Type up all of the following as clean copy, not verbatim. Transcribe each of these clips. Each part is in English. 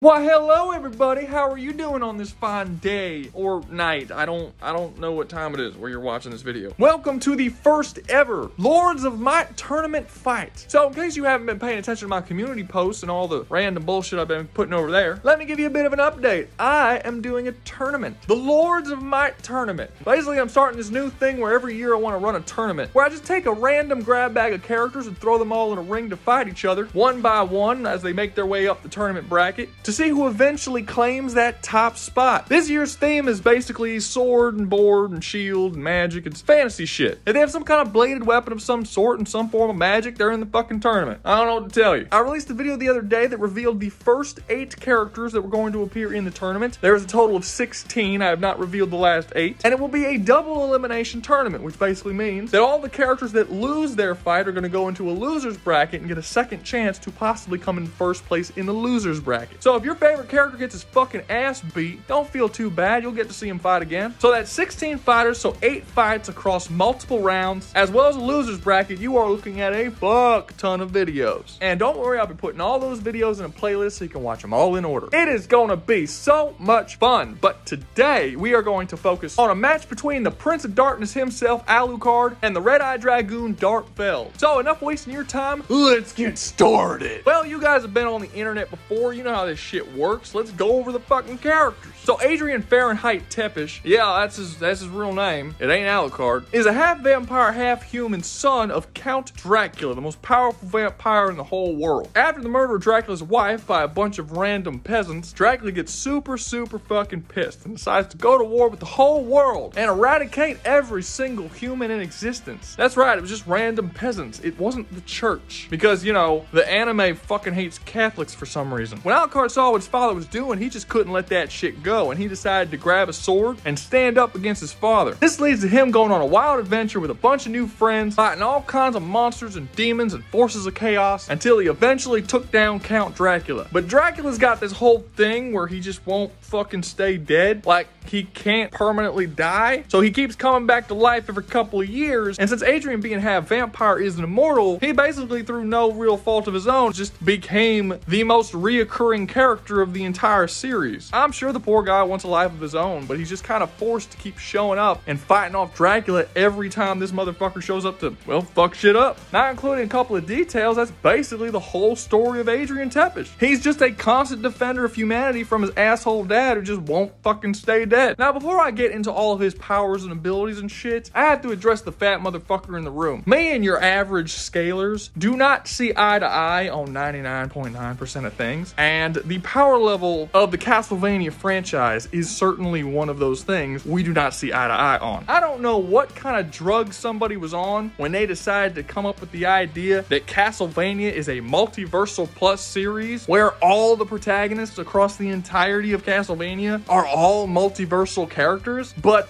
Why, hello everybody. How are you doing on this fine day or night? I don't know what time it is where you're watching this video. Welcome to the first ever Lords of Might tournament fight. So in case you haven't been paying attention to my community posts and all the random bullshit I've been putting over there, let me give you a bit of an update. I am doing a tournament, the Lords of Might tournament. Basically, I'm starting this new thing where every year I want to run a tournament where I just take a random grab bag of characters and throw them all in a ring to fight each other one by one as they make their way up the tournament bracket to see who eventually claims that top spot. This year's theme is basically sword and board and shield and magic. It's fantasy shit. If they have some kind of bladed weapon of some sort and some form of magic, they're in the fucking tournament. I don't know what to tell you. I released a video the other day that revealed the first 8 characters that were going to appear in the tournament. There's a total of 16. I have not revealed the last 8. And it will be a double elimination tournament, which basically means that all the characters that lose their fight are going to go into a loser's bracket and get a second chance to possibly come in first place in the loser's bracket. So if your favorite character gets his fucking ass beat, don't feel too bad. You'll get to see him fight again. So that's 16 fighters, so 8 fights across multiple rounds. As well as a loser's bracket, you are looking at a fuck ton of videos. And don't worry, I'll be putting all those videos in a playlist so you can watch them all in order. It is gonna be so much fun. But today, we are going to focus on a match between the Prince of Darkness himself, Alucard, and the Red-Eyed Dragoon, Feld. So enough wasting your time, let's get started. Well, you guys have been on the internet before. You know how this shit works. Let's go over the fucking characters. So Adrian Fahrenheit Tepish, yeah, that's his real name. It ain't Alucard. Is a half vampire, half human son of Count Dracula, the most powerful vampire in the whole world. After the murder of Dracula's wife by a bunch of random peasants, Dracula gets super fucking pissed and decides to go to war with the whole world and eradicate every single human in existence. That's right, it was just random peasants. It wasn't the church. Because, you know, the anime fucking hates Catholics for some reason. When Alucard saw what his father was doing, he just couldn't let that shit go, and he decided to grab a sword and stand up against his father. This leads to him going on a wild adventure with a bunch of new friends, fighting all kinds of monsters and demons and forces of chaos until he eventually took down Count Dracula. But Dracula's got this whole thing where he just won't fucking stay dead. Like, he can't permanently die, so he keeps coming back to life every couple of years. And since Adrian being half vampire isn't immortal, he basically, through no real fault of his own, just became the most reoccurring character of the entire series. I'm sure the poor guy wants a life of his own, but he's just kind of forced to keep showing up and fighting off Dracula every time this motherfucker shows up to, well, fuck shit up. Not including a couple of details, that's basically the whole story of Adrian Tepish. He's just a constant defender of humanity from his asshole dad who just won't fucking stay dead. Now, before I get into all of his powers and abilities and shit, I have to address the fat motherfucker in the room. Me and your average scalers do not see eye to eye on 99.9% of things, and the power level of the Castlevania franchise is certainly one of those things we do not see eye to eye on. I don't know what kind of drug somebody was on when they decided to come up with the idea that Castlevania is a multiversal plus series where all the protagonists across the entirety of Castlevania are all multiversal characters, but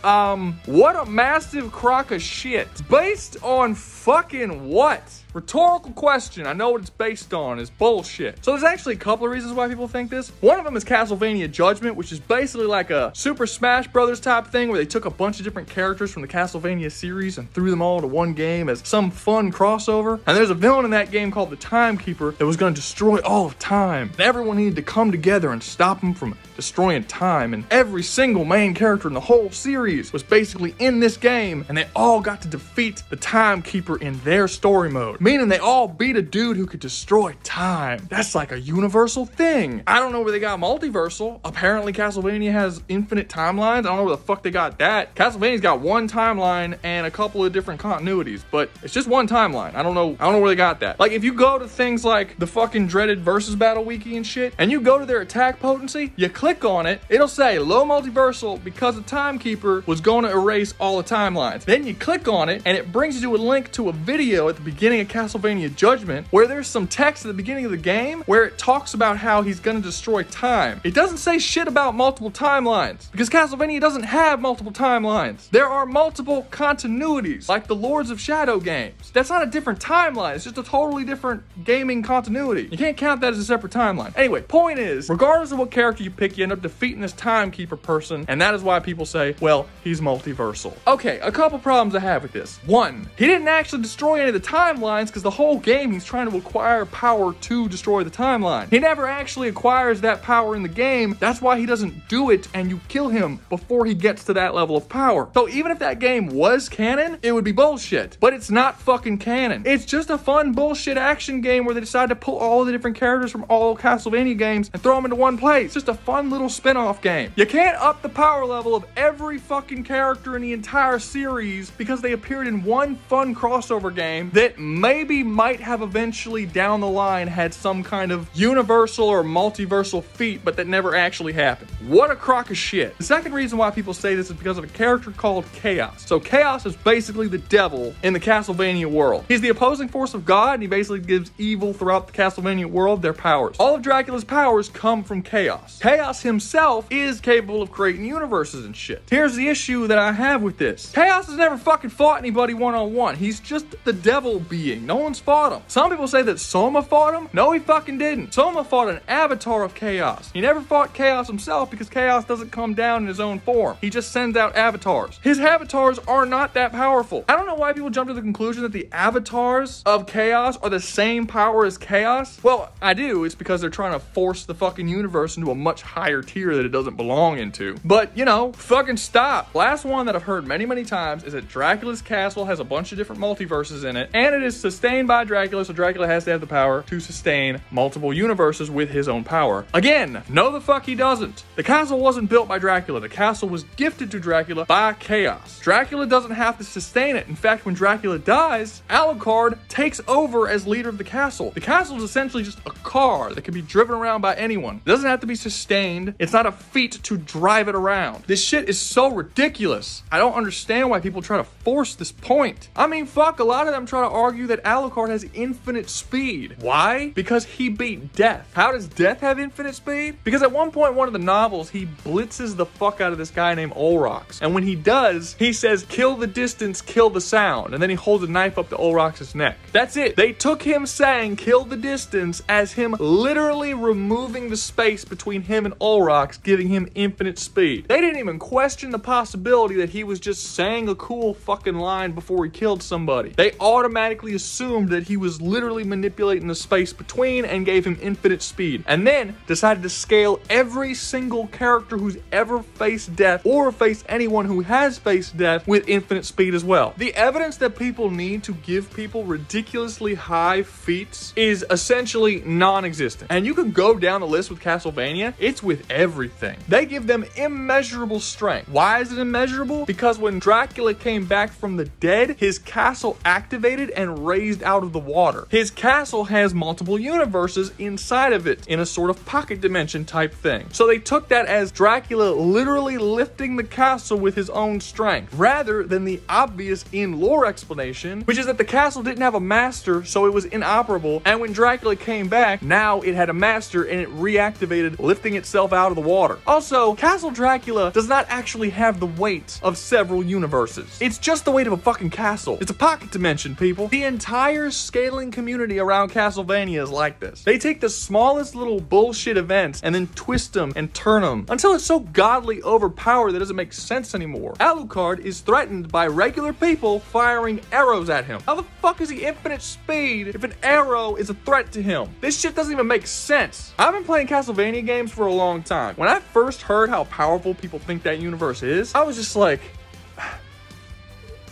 what a massive crock of shit. Based on fucking what? Rhetorical question. I know what it's based on. It's bullshit. So there's actually a couple of reasons why people think this. One of them is Castlevania Judgment, which is basically like a Super Smash Brothers type thing where they took a bunch of different characters from the Castlevania series and threw them all into one game as some fun crossover. And there's a villain in that game called the Timekeeper that was going to destroy all of time. And everyone needed to come together and stop him from destroying time. And every single main character in the whole series was basically in this game, and they all got to defeat the Timekeeper in their story mode. Meaning they all beat a dude who could destroy time. That's like a universal thing. I don't know where they got multiversal. Apparently Castlevania has infinite timelines. I don't know where the fuck they got that. Castlevania's got one timeline and a couple of different continuities, but it's just one timeline. I don't know where they got that. Like, if you go to things like the fucking dreaded versus battle wiki and shit, and you go to their attack potency, you click on it, it'll say low multiversal because the Timekeeper was going to erase all the timelines. Then you click on it and it brings you to a link to a video at the beginning of Castlevania Judgment where there's some text at the beginning of the game where it talks about how he's gonna destroy time. It doesn't say shit about multiple timelines because Castlevania doesn't have multiple timelines. There are multiple continuities like the Lords of Shadow games. That's not a different timeline, it's just a totally different gaming continuity. You can't count that as a separate timeline. Anyway, point is, regardless of what character you pick, you end up defeating this Timekeeper person, and that is why people say, well, he's multiversal. Okay, a couple problems I have with this. One, he didn't actually destroy any of the timelines timelines because the whole game he's trying to acquire power to destroy the timeline. He never actually acquires that power in the game. That's why he doesn't do it and you kill him before he gets to that level of power. So even if that game was canon, it would be bullshit. But it's not fucking canon. It's just a fun bullshit action game where they decide to pull all the different characters from all Castlevania games and throw them into one place. It's just a fun little spin-off game. You can't up the power level of every fucking character in the entire series because they appeared in one fun crossover game that maybe might have eventually down the line had some kind of universal or multiversal feat, but that never actually happened. What a crock of shit. The second reason why people say this is because of a character called Chaos. So Chaos is basically the devil in the Castlevania world. He's the opposing force of God, and he basically gives evil throughout the Castlevania world their powers. All of Dracula's powers come from Chaos. Chaos himself is capable of creating universes and shit. Here's the issue that I have with this. Chaos has never fucking fought anybody one-on-one. He's just the devil being. No one's fought him. Some people say that Soma fought him. No, he fucking didn't. Soma fought an avatar of Chaos. He never fought Chaos himself because Chaos doesn't come down in his own form. He just sends out avatars. His avatars are not that powerful. I don't know why people jump to the conclusion that the avatars of Chaos are the same power as Chaos. Well, I do. It's because they're trying to force the fucking universe into a much higher tier that it doesn't belong into. But, you know, fucking stop. Last one that I've heard many, many times is that Dracula's castle has a bunch of different multiverses in it, and it is sustained by Dracula, so Dracula has to have the power to sustain multiple universes with his own power. Again, no the fuck he doesn't. The castle wasn't built by Dracula. The castle was gifted to Dracula by Chaos. Dracula doesn't have to sustain it. In fact, when Dracula dies, Alucard takes over as leader of the castle. The castle is essentially just a car that can be driven around by anyone. It doesn't have to be sustained. It's not a feat to drive it around. This shit is so ridiculous. I don't understand why people try to force this point. I mean, fuck, a lot of them try to argue that Alucard has infinite speed. Why? Because he beat Death. How does Death have infinite speed? Because at one point in one of the novels, he blitzes the fuck out of this guy named Olrox. And when he does, he says, kill the distance, kill the sound. And then he holds a knife up to Olrox's neck. That's it. They took him saying kill the distance as him literally removing the space between him and Olrox, giving him infinite speed. They didn't even question the possibility that he was just saying a cool fucking line before he killed somebody. They automatically assumed that he was literally manipulating the space between and gave him infinite speed. And then decided to scale every single character who's ever faced death or faced anyone who has faced death with infinite speed as well. The evidence that people need to give people ridiculously high feats is essentially non-existent. And you can go down the list with Castlevania, it's with everything. They give them immeasurable strength. Why is it immeasurable? Because when Dracula came back from the dead, his castle activated and raised out of the water. His castle has multiple universes inside of it in a sort of pocket dimension type thing. So they took that as Dracula literally lifting the castle with his own strength, rather than the obvious in-lore explanation, which is that the castle didn't have a master, so it was inoperable, and when Dracula came back, now it had a master and it reactivated, lifting itself out of the water. Also, Castle Dracula does not actually have the weight of several universes. It's just the weight of a fucking castle. It's a pocket dimension, people. The entire scaling community around Castlevania is like this. They take the smallest little bullshit events and then twist them and turn them until it's so godly overpowered that it doesn't make sense anymore. Alucard is threatened by regular people firing arrows at him. How the fuck is he infinite speed if an arrow is a threat to him? This shit doesn't even make sense. I've been playing Castlevania games for a long time. When I first heard how powerful people think that universe is, I was just like,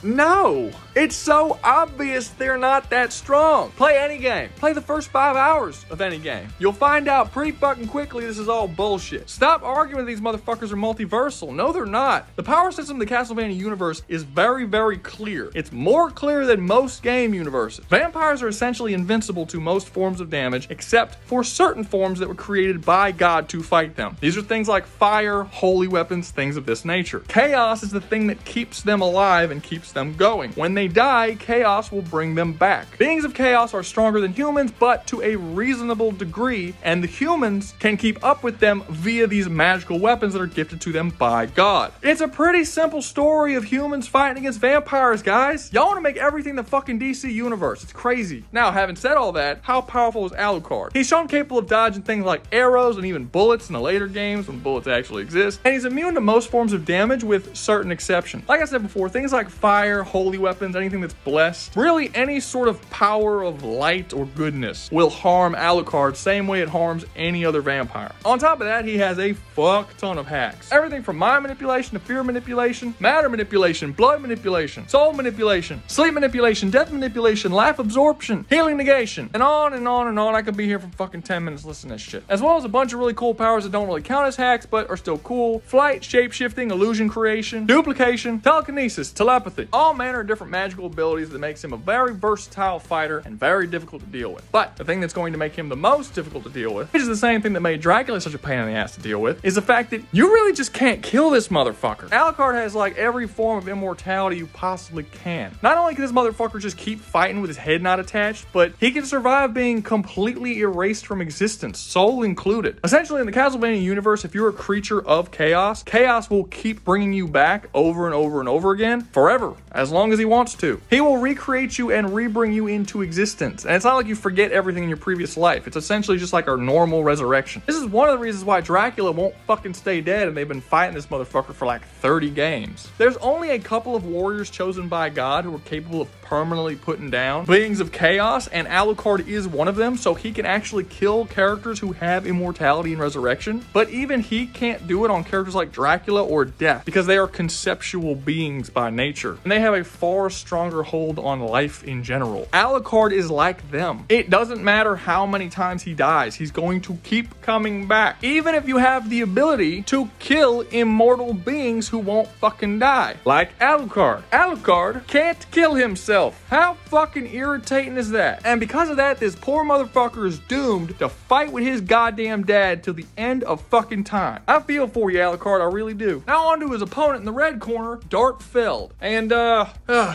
no, it's so obvious they're not that strong. Play any game. Play the first 5 hours of any game. You'll find out pretty fucking quickly this is all bullshit. Stop arguing that these motherfuckers are multiversal. No, they're not. The power system of the Castlevania universe is very, very clear. It's more clear than most game universes. Vampires are essentially invincible to most forms of damage, except for certain forms that were created by God to fight them. These are things like fire, holy weapons, things of this nature. Chaos is the thing that keeps them alive and keeps them going. When they die, chaos will bring them back. Beings of chaos are stronger than humans, but to a reasonable degree, and the humans can keep up with them via these magical weapons that are gifted to them by God. It's a pretty simple story of humans fighting against vampires, guys. Y'all want to make everything the fucking DC universe. It's crazy. Now, having said all that, how powerful is Alucard? He's shown capable of dodging things like arrows and even bullets in the later games when bullets actually exist, and he's immune to most forms of damage with certain exceptions. Like I said before, things like fire, holy weapons, anything that's blessed. Really, any sort of power of light or goodness will harm Alucard same way it harms any other vampire. On top of that, he has a fuck ton of hacks. Everything from mind manipulation to fear manipulation, matter manipulation, blood manipulation, soul manipulation, sleep manipulation, death manipulation, life absorption, healing negation, and on and on and on. I could be here for fucking 10 minutes listening to this shit. As well as a bunch of really cool powers that don't really count as hacks, but are still cool. Flight, shape-shifting, illusion creation, duplication, telekinesis, telepathy. All manner of different magical abilities that makes him a very versatile fighter and very difficult to deal with. But the thing that's going to make him the most difficult to deal with, which is the same thing that made Dracula such a pain in the ass to deal with, is the fact that you really just can't kill this motherfucker. Alucard has like every form of immortality you possibly can. Not only can this motherfucker just keep fighting with his head not attached, but he can survive being completely erased from existence, soul included. Essentially, in the Castlevania universe, if you're a creature of chaos, chaos will keep bringing you back over and over and over again forever, as long as he wants to. He will recreate you and rebring you into existence. And it's not like you forget everything in your previous life. It's essentially just like our normal resurrection. This is one of the reasons why Dracula won't fucking stay dead, and they've been fighting this motherfucker for like 30 games. There's only a couple of warriors chosen by God who are capable of permanently putting down beings of chaos, and Alucard is one of them, so he can actually kill characters who have immortality and resurrection. But even he can't do it on characters like Dracula or Death, because they are conceptual beings by nature, and they have a far stronger hold on life in general. Alucard is like them. It doesn't matter how many times he dies, he's going to keep coming back. Even if you have the ability to kill immortal beings who won't fucking die. Like Alucard. Alucard can't kill himself. How fucking irritating is that? And because of that, this poor motherfucker is doomed to fight with his goddamn dad till the end of fucking time. I feel for you, Alucard, I really do. Now on to his opponent in the red corner, Feld. And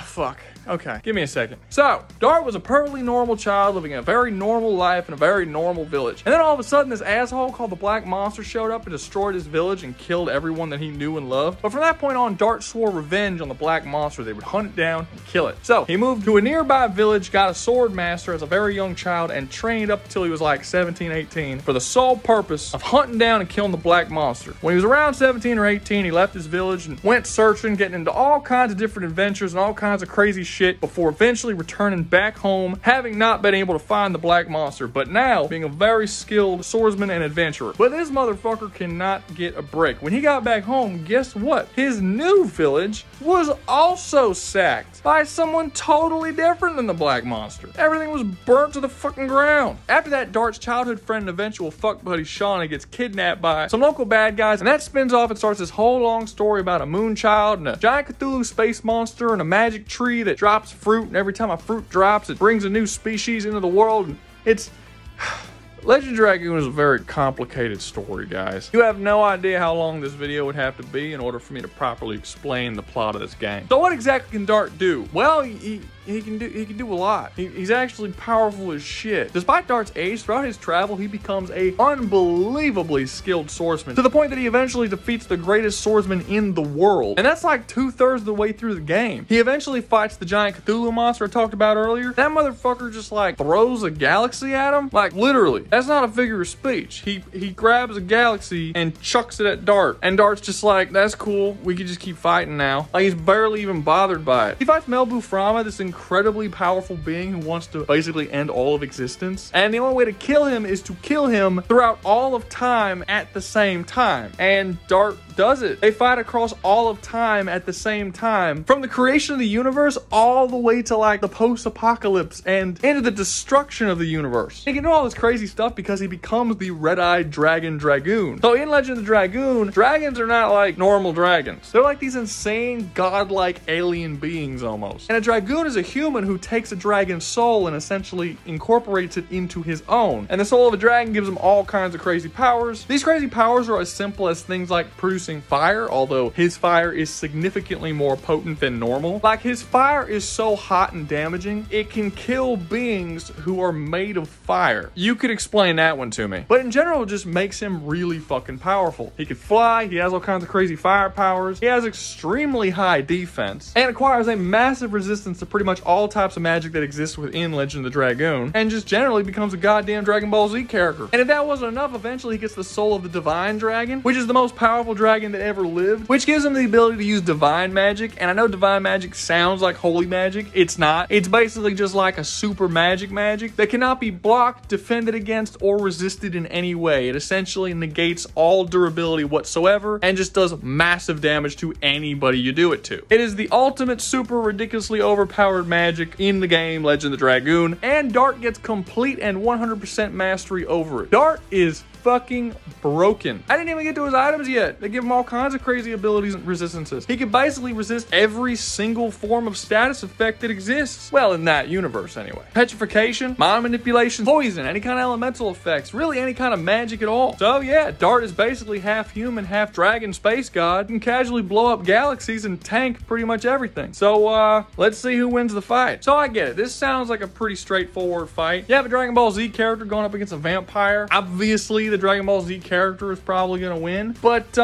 fuck. Okay, give me a second. So, Dart was a perfectly normal child living a very normal life in a very normal village. And then all of a sudden, this asshole called the Black Monster showed up and destroyed his village and killed everyone that he knew and loved. But from that point on, Dart swore revenge on the Black Monster. They would hunt it down and kill it. So, he moved to a nearby village, got a sword master as a very young child, and trained up until he was like 17, 18 for the sole purpose of hunting down and killing the Black Monster. When he was around 17 or 18, he left his village and went searching, getting into all kinds of different adventures and all kinds of crazy shit before eventually returning back home, having not been able to find the Black Monster, but now being a very skilled swordsman and adventurer. But this motherfucker cannot get a break. When he got back home, guess what? His new village was also sacked by someone totally different than the Black Monster. Everything was burnt to the fucking ground. After that, Dart's childhood friend and eventual fuck buddy Shauna gets kidnapped by some local bad guys, and that spins off and starts this whole long story about a moon child and a giant Cthulhu space monster and a magic tree that drops fruit, and every time a fruit drops, it brings a new species into the world. And it's Legend Dragoon is a very complicated story, guys. You have no idea how long this video would have to be in order for me to properly explain the plot of this game. So what exactly can Dart do? Well, he can do a lot. He's actually powerful as shit. Despite Dart's age, throughout his travel, he becomes a unbelievably skilled swordsman, to the point that he eventually defeats the greatest swordsman in the world. And that's like 2/3 of the way through the game. He eventually fights the giant Cthulhu monster I talked about earlier. That motherfucker just like throws a galaxy at him. Like literally. That's not a figure of speech. He grabs a galaxy and chucks it at Dart. And Dart's just like, that's cool. We can just keep fighting now. Like he's barely even bothered by it. He fights Melbu Frama, this incredibly powerful being who wants to basically end all of existence. And the only way to kill him is to kill him throughout all of time at the same time. And Dart does it. They fight across all of time at the same time. From the creation of the universe all the way to like the post-apocalypse and into the destruction of the universe. He can do all this crazy stuff because he becomes the red-eyed dragoon. So in Legend of the Dragoon, dragons are not like normal dragons. They're like these insane, godlike alien beings almost. And a dragoon is a human who takes a dragon's soul and essentially incorporates it into his own. And the soul of a dragon gives him all kinds of crazy powers. These crazy powers are as simple as things like producing fire, although his fire is significantly more potent than normal. Like his fire is so hot and damaging, it can kill beings who are made of fire. You could explain explain that one to me. But in general, it just makes him really fucking powerful. He can fly, he has all kinds of crazy fire powers, he has extremely high defense, and acquires a massive resistance to pretty much all types of magic that exists within Legend of the Dragoon, and just generally becomes a goddamn Dragon Ball Z character. And if that wasn't enough, eventually he gets the soul of the Divine Dragon, which is the most powerful dragon that ever lived, which gives him the ability to use divine magic. And I know divine magic sounds like holy magic. It's not. It's basically just like a super magic that cannot be blocked, defended against, or resisted in any way. It essentially negates all durability whatsoever and just does massive damage to anybody you do it to. It is the ultimate super ridiculously overpowered magic in the game Legend of the Dragoon, and Dart gets complete and 100% mastery over it. Dart is fucking broken. I didn't even get to his items yet. They give him all kinds of crazy abilities and resistances. He can basically resist every single form of status effect that exists. Well, in that universe anyway. Petrification, mind manipulation, poison, any kind of elemental effects, really any kind of magic at all. So yeah, Dart is basically half human, half dragon space god. He can casually blow up galaxies and tank pretty much everything. So let's see who wins the fight. So I get it. This sounds like a pretty straightforward fight. You have a Dragon Ball Z character going up against a vampire. Obviously, the Dragon Ball Z character is probably gonna win, but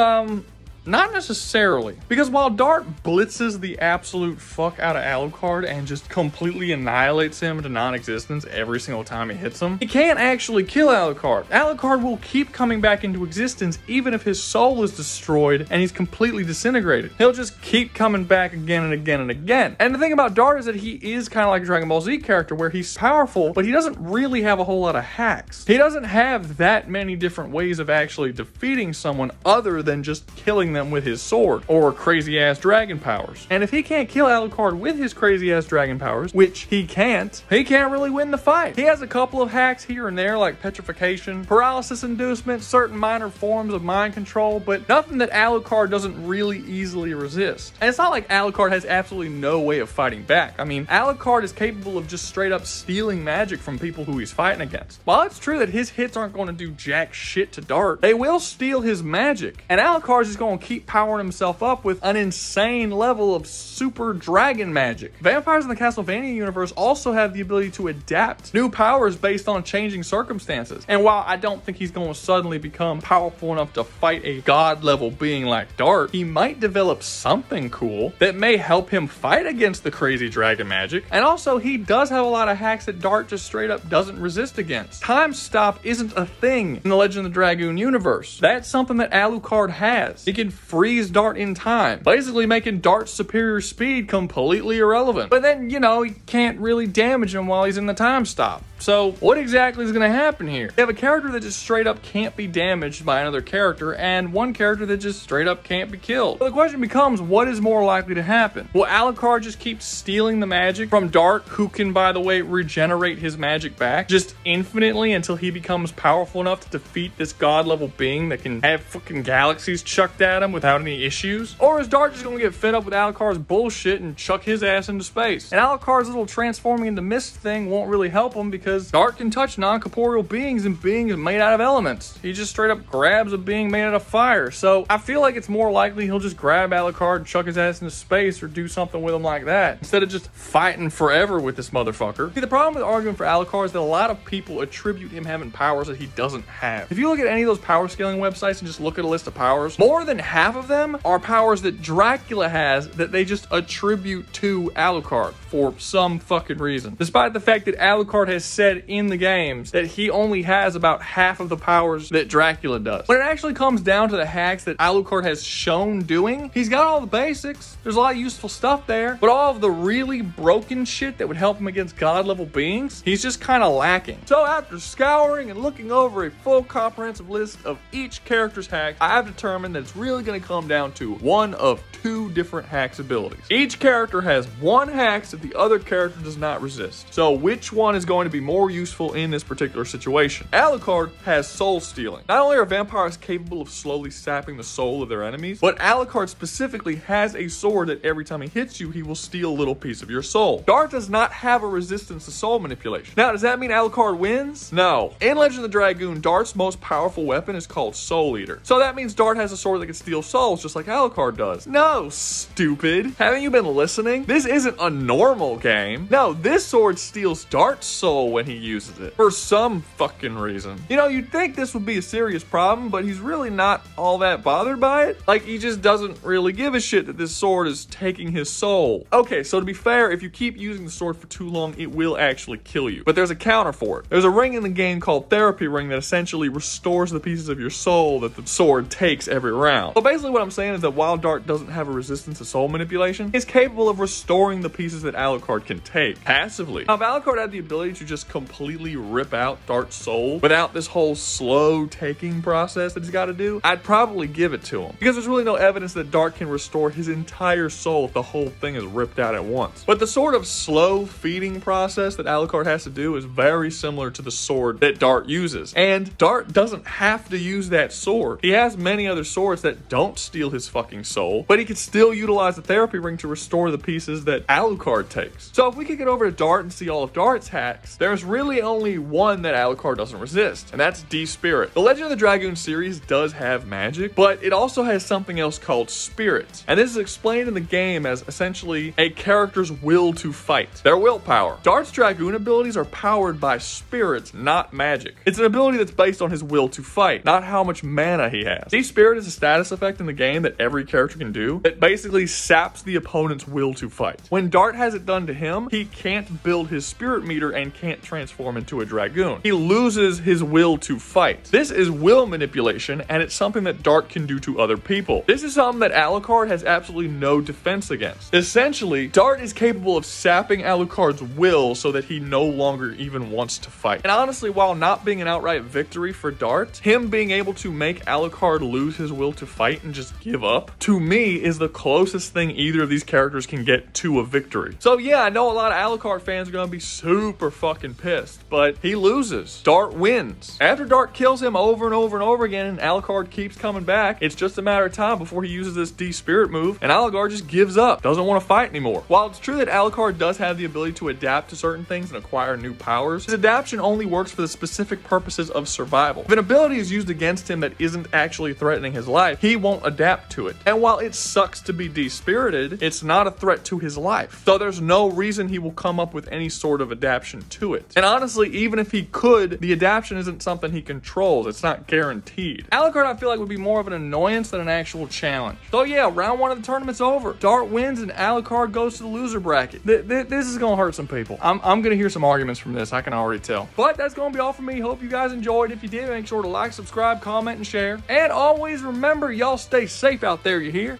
not necessarily, because while Dart blitzes the absolute fuck out of Alucard and just completely annihilates him to non-existence every single time he hits him, he can't actually kill Alucard. Alucard will keep coming back into existence even if his soul is destroyed and he's completely disintegrated. He'll just keep coming back again and again and again. And the thing about Dart is that he is kind of like a Dragon Ball Z character where he's powerful, but he doesn't really have a whole lot of hacks. He doesn't have that many different ways of actually defeating someone other than just killing them with his sword or crazy ass dragon powers. And if he can't kill Alucard with his crazy ass dragon powers, which he can't really win the fight. He has a couple of hacks here and there like petrification, paralysis inducement, certain minor forms of mind control, but nothing that Alucard doesn't really easily resist. And it's not like Alucard has absolutely no way of fighting back. I mean, Alucard is capable of just straight up stealing magic from people who he's fighting against. While it's true that his hits aren't going to do jack shit to Dart, they will steal his magic. And Alucard's just going to keep powering himself up with an insane level of super dragon magic. Vampires in the Castlevania universe also have the ability to adapt new powers based on changing circumstances. And while I don't think he's going to suddenly become powerful enough to fight a god level being like Dart, he might develop something cool that may help him fight against the crazy dragon magic. And also, he does have a lot of hacks that Dart just straight up doesn't resist against. Time stop isn't a thing in the Legend of the Dragoon universe. That's something that Alucard has. He can freeze Dart in time, basically making Dart's superior speed completely irrelevant. But then, you know, he can't really damage him while he's in the time stop. So what exactly is going to happen here? You have a character that just straight up can't be damaged by another character, and one character that just straight up can't be killed. So the question becomes, what is more likely to happen? Will Alucard just keep stealing the magic from Dart, who can, by the way, regenerate his magic back just infinitely until he becomes powerful enough to defeat this god level being that can have fucking galaxies chucked at him without any issues? Or is Dart just going to get fed up with Alucard's bullshit and chuck his ass into space? And Alucard's little transforming into mist thing won't really help him because Dart can touch non-corporeal beings and beings made out of elements. He just straight up grabs a being made out of fire. So I feel like it's more likely he'll just grab Alucard and chuck his ass into space or do something with him like that, instead of just fighting forever with this motherfucker. See, the problem with arguing for Alucard is that a lot of people attribute him having powers that he doesn't have. If you look at any of those power scaling websites and just look at a list of powers, more than half of them are powers that Dracula has that they just attribute to Alucard for some fucking reason. Despite the fact that Alucard has said in the games that he only has about half of the powers that Dracula does. When it actually comes down to the hacks that Alucard has shown doing, he's got all the basics. There's a lot of useful stuff there, but all of the really broken shit that would help him against god level beings, he's just kind of lacking. So after scouring and looking over a full comprehensive list of each character's hacks, I have determined that it's really going to come down to one of two different hacks abilities. Each character has one hack that the other character does not resist. So which one is going to be more useful in this particular situation? Alucard has soul stealing. Not only are vampires capable of slowly sapping the soul of their enemies, but Alucard specifically has a sword that every time he hits you, he will steal a little piece of your soul. Dart does not have a resistance to soul manipulation. Now, does that mean Alucard wins? No. In Legend of the Dragoon, Dart's most powerful weapon is called Soul Eater. So that means Dart has a sword that can steal souls just like Alucard does. No, stupid. Haven't you been listening? This isn't a normal game. No, this sword steals Dart's soul when he uses it. For some fucking reason. You know, you'd think this would be a serious problem, but he's really not all that bothered by it. Like, he just doesn't really give a shit that this sword is taking his soul. Okay, so to be fair, if you keep using the sword for too long, it will actually kill you. But there's a counter for it. There's a ring in the game called Therapy Ring that essentially restores the pieces of your soul that the sword takes every round. So basically what I'm saying is that while Dart doesn't have a resistance to soul manipulation, he's capable of restoring the pieces that Alucard can take passively. Now, if Alucard had the ability to just completely rip out Dart's soul without this whole slow taking process that he's got to do, I'd probably give it to him, because there's really no evidence that Dart can restore his entire soul if the whole thing is ripped out at once. But the sort of slow feeding process that Alucard has to do is very similar to the sword that Dart uses. And Dart doesn't have to use that sword. He has many other swords that don't steal his fucking soul, but he can still utilize the Therapy Ring to restore the pieces that Alucard takes. So if we could get over to Dart and see all of Dart's hacks, there's really only one that Alucard doesn't resist, and that's D-Spirit. The Legend of the Dragoon series does have magic, but it also has something else called spirits. And this is explained in the game as essentially a character's will to fight, their willpower. Dart's Dragoon abilities are powered by spirits, not magic. It's an ability that's based on his will to fight, not how much mana he has. D-Spirit is a status effect in the game that every character can do that basically saps the opponent's will to fight. When Dart has it done to him, he can't build his spirit meter and can't transform into a Dragoon. He loses his will to fight. This is will manipulation, and it's something that Dart can do to other people. This is something that Alucard has absolutely no defense against. Essentially, Dart is capable of sapping Alucard's will so that he no longer even wants to fight. And honestly, while not being an outright victory for Dart, him being able to make Alucard lose his will to fight and just give up, to me, is the closest thing either of these characters can get to a victory. So yeah, I know a lot of Alucard fans are gonna be super fucking pissed, but he loses. Dart wins. After Dart kills him over and over and over again, and Alucard keeps coming back, it's just a matter of time before he uses this D-Spirit move, and Alucard just gives up, doesn't want to fight anymore. While it's true that Alucard does have the ability to adapt to certain things and acquire new powers, his adaptation only works for the specific purposes of survival. If an ability is used against him that isn't actually threatening his life, he won't adapt to it. And while it sucks to be D-Spirited, it's not a threat to his life. So there's no reason he will come up with any sort of adaptation to it. And honestly, even if he could, the adaptation isn't something he controls. It's not guaranteed. Alucard, I feel like, would be more of an annoyance than an actual challenge. So yeah, round one of the tournament's over. Dart wins and Alucard goes to the loser bracket. This is gonna hurt some people. I'm gonna hear some arguments from this, I can already tell. But that's gonna be all from me. Hope you guys enjoyed. If you did, make sure to like, subscribe, comment, and share. And always remember, y'all stay safe out there, you hear?